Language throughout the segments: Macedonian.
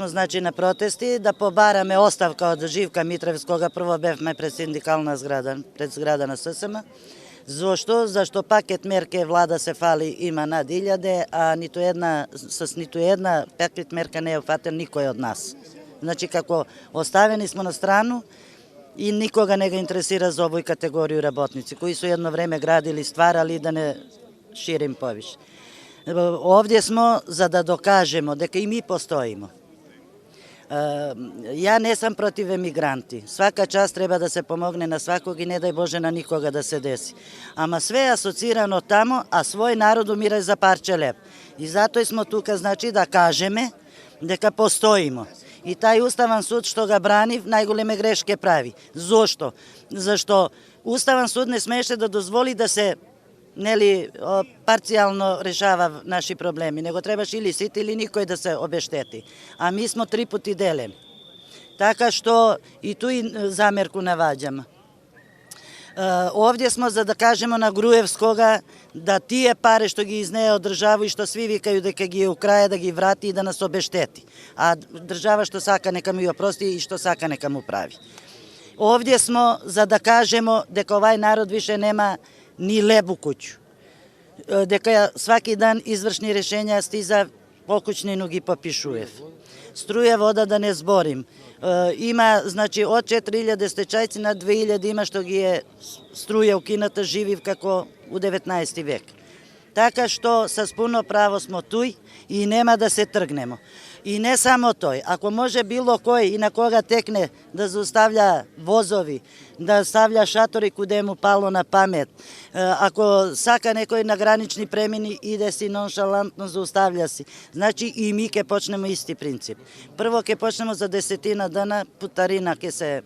сме значи на протести да побараме оставка од Живка Митревски, кога прво бевме пред синдикална зграда, пред зграда на ССМ. Зошто? Зашто пакет мерке влада се фали има над 1000, а ниту една пакет мерка не е опфатен никој од нас. Значи како оставени сме на страну и никога не ga интересира за овој категорiju работници, кои се едно време градили, стварали, да не ширим повише. Овде смо за да докажемо дека и ми постоимо. Ја не сам против емигранти. Свака час треба да се помогне на сваког и не дај Боже на никога да се деси. Ама све е асоцирано тамо, а свој народ умира за парче леб. И затоа смо тука, значи, да кажеме дека постоимо. И тај Уставен суд што ga брани, најголеме грешке прави. Зошто? Зашто Уставен суд не смееше да дозволи да се парцијално решава наши проблеми, него требаше или сите или никој да се обештети. А ми смо 3 пати делени. Така што и туј замерку наваѓам. Овде смо за да кажемо на Груевскога да тие пари што ги изнее од држава и што сви викају дека ги украе, да ги врати и да нас обештети. А држава што сака нека му ја прости и што сака нека му прави. Овде смо за да кажемо дека овај народ више нема ни леб у куќу. Дека сваки дан извршни решења стиза, покуќнину ги попишуев. Струја, вода да не зборим. Има, значи, од 4000 стечајци на 2000 има што ги е струја укината живи како у 19 век. Така што с пуно право смо туј и нема да се тргнемо. И не само тој, ако може било кој и на кога текне да зауставља возови, да ставља шатори куде му пало на памет, ако сака некој на гранични премини иде си ноншалантно зауставља си, значи и ми ќе почнемо исти принцип. Прво ќе почнемо за 10 дана путарина ќе се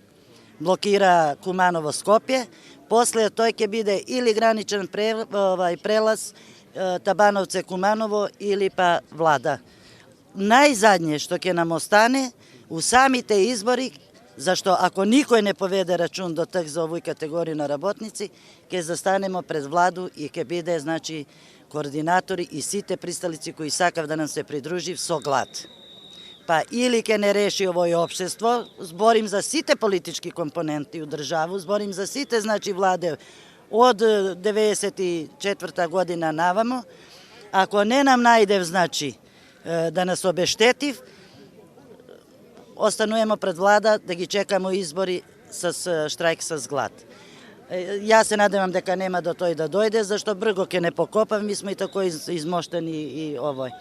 блокира Куманово-Скопје, после тој ќе биде или граничен прелаз Табановце-Куманово или па влада. Најзадње што ќе нам остане у самите избори, зашто ако никој не поведе рачун до тек за овој категорија на работници, ќе застанемо пред владу и ќе биде, значи, координатори и сите присталици кои сакав да нам се придружи со глад. Па или ќе не реши овој општество, зборим за сите политички компоненти у државу, зборим за сите, значи, владе од 94 година навамо, ако не нам најдев, значи, да нас обештетив, остануваме пред влада да ги чекаме избори с штрајк с глад. Јас се надевам дека нема до тој да дојде, зашто брго ќе не покопав, ми сме и тако измоштени и овој.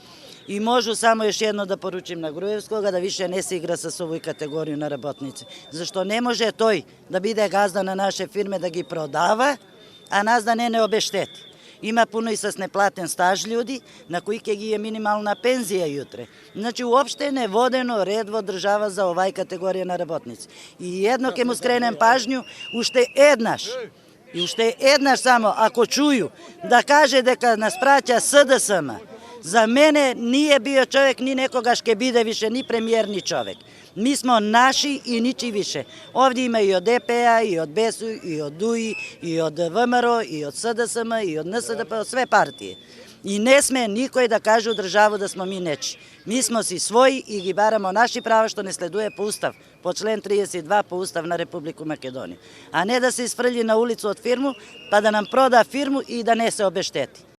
И можу само еш едно да поручим на Груевскога да више не се игра с овој категорија на работници. Зашто не може тој да биде газда на наше фирме да ги продава, а нас да не обештети. Има пуно и с неплатен стаж луѓи, на кои ќе ги е минимална пензија јутре. Значи, уопште не водено ред во држава за овај категорија на работници. И едно ќе му скренем пажњу, уште еднаш само, ако чују, да каже дека нас праќа СДСМ, за мене nije bio човек, ни некогаш ќе биде више ни премиер, ни човек. Mi smo naši i niči više. Ovdje ima i od DP-a, i od BES-u, i od DUI, i od ВМРО, i od SDSM, i od NSDP, od sve partije. I ne sme nikoj da kaže u državu da smo mi neči. Mi smo si svoji i gi baramo naši prava što ne sleduje po ustav, po člen 32 po ustav na Republiku Makedoniju. A ne da se isfrlji na ulicu od firmu, pa da nam proda firmu i da ne se obešteti.